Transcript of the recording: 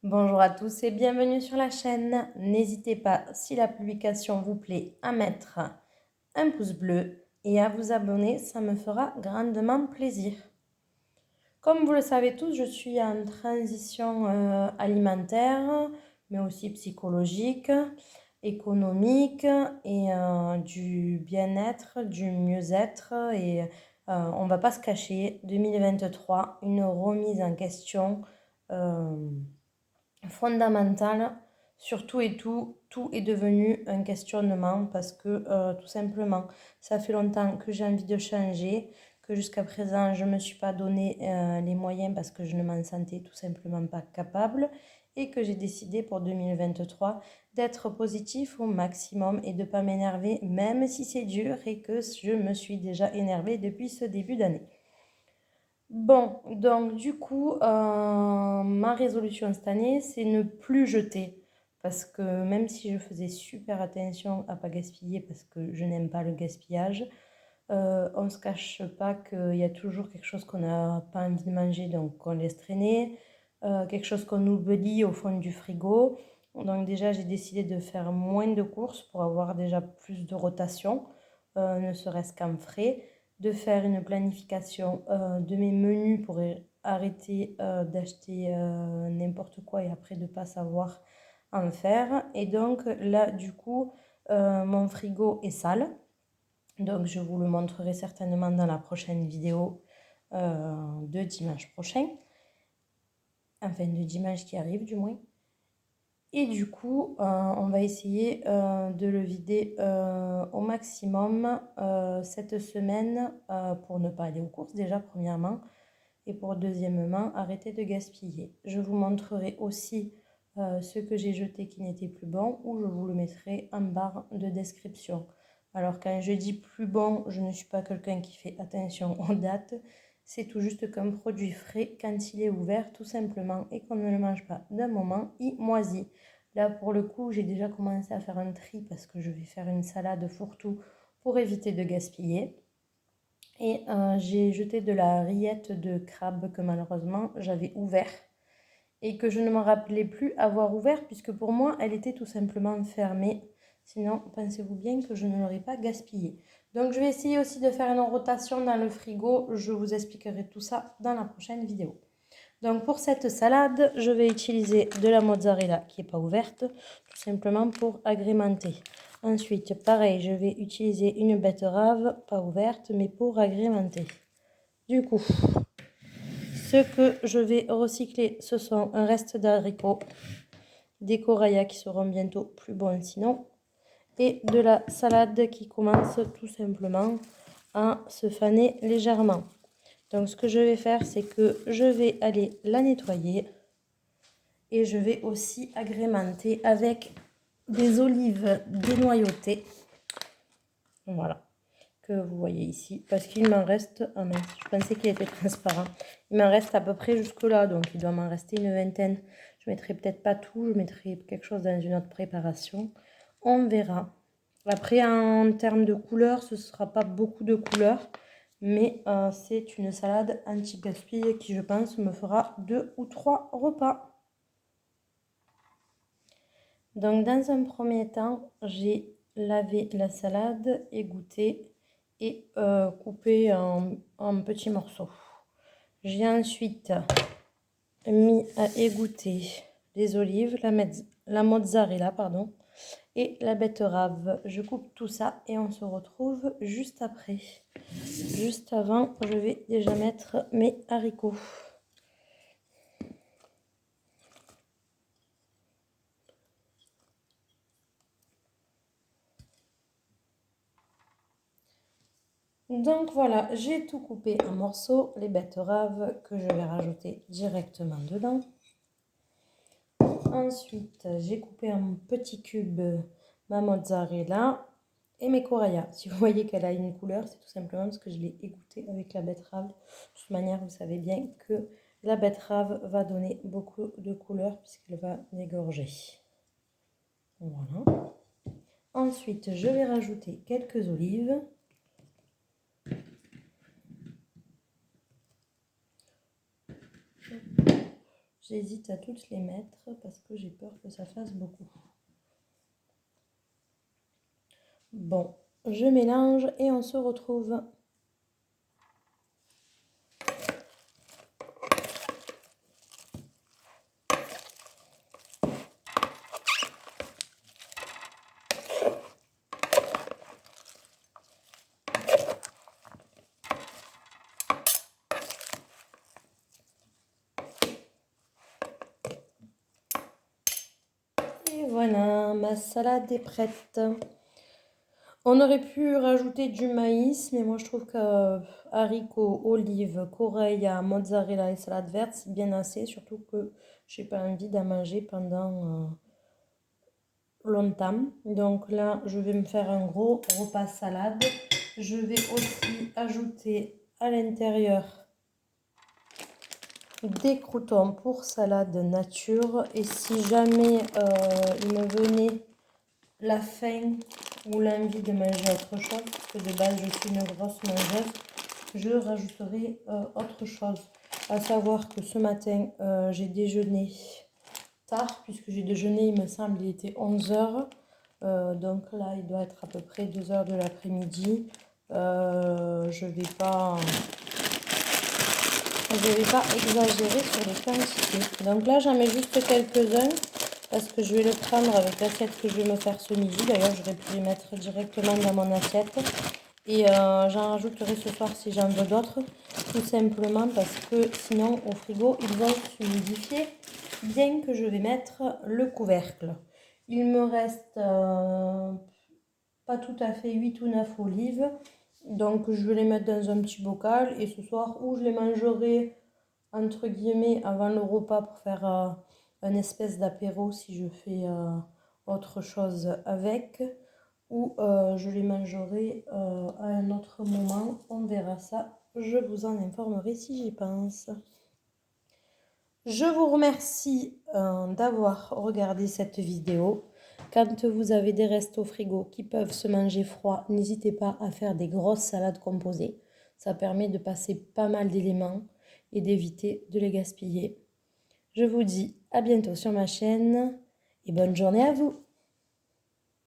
Bonjour à tous et bienvenue sur la chaîne. N'hésitez pas, si la publication vous plaît, à mettre un pouce bleu et à vous abonner, ça me fera grandement plaisir. Comme vous le savez tous, je suis en transition alimentaire, mais aussi psychologique, économique et du bien-être, du mieux-être. Et on ne va pas se cacher, 2023, une remise en question fondamentale sur tout et tout. Tout est devenu un questionnement parce que tout simplement, ça fait longtemps que j'ai envie de changer, que jusqu'à présent, je ne me suis pas donné les moyens parce que je ne m'en sentais tout simplement pas capable et que j'ai décidé pour 2023 d'être positif au maximum et de ne pas m'énerver même si c'est dur et que je me suis déjà énervée depuis ce début d'année. Bon, donc du coup, ma résolution cette année, c'est ne plus jeter. Parce que même si je faisais super attention à pas gaspiller, parce que je n'aime pas le gaspillage, on ne se cache pas qu'il y a toujours quelque chose qu'on n'a pas envie de manger, donc on laisse traîner. Quelque chose qu'on oublie au fond du frigo. Donc déjà, j'ai décidé de faire moins de courses pour avoir déjà plus de rotation, ne serait-ce qu'en frais, de faire une planification de mes menus pour arrêter d'acheter n'importe quoi et après de ne pas savoir en faire. Et donc là, du coup, mon frigo est sale. Donc je vous le montrerai certainement dans la prochaine vidéo de dimanche prochain. Enfin, de dimanche qui arrive du moins. Et du coup, on va essayer de le vider au maximum cette semaine pour ne pas aller aux courses déjà premièrement et pour deuxièmement arrêter de gaspiller. Je vous montrerai aussi ce que j'ai jeté qui n'était plus bon ou je vous le mettrai en barre de description. Alors quand je dis plus bon, je ne suis pas quelqu'un qui fait attention aux dates. C'est tout juste qu'un produit frais, quand il est ouvert tout simplement et qu'on ne le mange pas d'un moment, il moisit. Là pour le coup, j'ai déjà commencé à faire un tri parce que je vais faire une salade fourre-tout pour éviter de gaspiller. Et j'ai jeté de la rillette de crabe que malheureusement j'avais ouvert et que je ne me rappelais plus avoir ouvert puisque pour moi elle était tout simplement fermée. Sinon, pensez-vous bien que je ne l'aurais pas gaspillée. Donc je vais essayer aussi de faire une rotation dans le frigo. Je vous expliquerai tout ça dans la prochaine vidéo. Donc pour cette salade, je vais utiliser de la mozzarella qui n'est pas ouverte, tout simplement pour agrémenter. Ensuite, pareil, je vais utiliser une betterave, pas ouverte, mais pour agrémenter. Du coup, ce que je vais recycler, ce sont un reste d'haricots, des corayas qui seront bientôt plus bons sinon, et de la salade qui commence tout simplement à se faner légèrement. Donc ce que je vais faire, c'est que je vais aller la nettoyer et je vais aussi agrémenter avec des olives dénoyautées. Voilà, que vous voyez ici, parce qu'il m'en reste, ah mince, je pensais qu'il était transparent, il m'en reste à peu près jusque là, donc il doit m'en rester une vingtaine. Je mettrai peut-être pas tout, je mettrai quelque chose dans une autre préparation, on verra. Après, en termes de couleurs, ce ne sera pas beaucoup de couleurs, mais c'est une salade anti-gaspi qui, je pense, me fera 2 ou 3 repas. Donc, dans un premier temps, j'ai lavé la salade, égouttée et coupée en petits morceaux. J'ai ensuite mis à égoutter les olives, la mozzarella, pardon, et la betterave. Je coupe tout ça et on se retrouve juste après. Juste avant, je vais déjà mettre mes haricots. Donc voilà, j'ai tout coupé en morceaux, les betteraves que je vais rajouter directement dedans. Ensuite, j'ai coupé en petits cubes ma mozzarella et mes corayas. Si vous voyez qu'elle a une couleur, c'est tout simplement parce que je l'ai égouttée avec la betterave. De toute manière, vous savez bien que la betterave va donner beaucoup de couleur puisqu'elle va dégorger. Voilà. Ensuite, je vais rajouter quelques olives. J'hésite à toutes les mettre parce que j'ai peur que ça fasse beaucoup. Bon, je mélange et on se retrouve. Et voilà, ma salade est prête. On aurait pu rajouter du maïs, mais moi je trouve que haricots, olives, coreilles, mozzarella et salade verte, c'est bien assez. Surtout que j'ai pas envie d'en manger pendant longtemps. Donc là, je vais me faire un gros repas salade. Je vais aussi ajouter à l'intérieur des croûtons pour salade nature. Et si jamais il me venait la faim ou l'envie de manger autre chose, parce que de base je suis une grosse mangeuse, je rajouterai autre chose. À savoir que ce matin, j'ai déjeuné tard, puisque j'ai déjeuné, il me semble, il était 11h. Donc là, il doit être à peu près 2h de l'après-midi. Je vais pas exagérer sur les quantités. Donc là, j'en mets juste quelques-uns parce que je vais le prendre avec l'assiette que je vais me faire ce midi. D'ailleurs, j'aurais pu les mettre directement dans mon assiette. Et j'en rajouterai ce soir si j'en veux d'autres. Tout simplement parce que sinon, au frigo, ils vont s'humidifier. Bien que je vais mettre le couvercle. Il me reste pas tout à fait 8 ou 9 olives. Donc je vais les mettre dans un petit bocal. Et ce soir, ou je les mangerai entre guillemets avant le repas pour faire un espèce d'apéro si je fais autre chose avec. Ou je les mangerai à un autre moment. On verra ça. Je vous en informerai si j'y pense. Je vous remercie d'avoir regardé cette vidéo. Quand vous avez des restes au frigo qui peuvent se manger froid, n'hésitez pas à faire des grosses salades composées. Ça permet de passer pas mal d'éléments et d'éviter de les gaspiller. Je vous dis à bientôt sur ma chaîne et bonne journée à vous!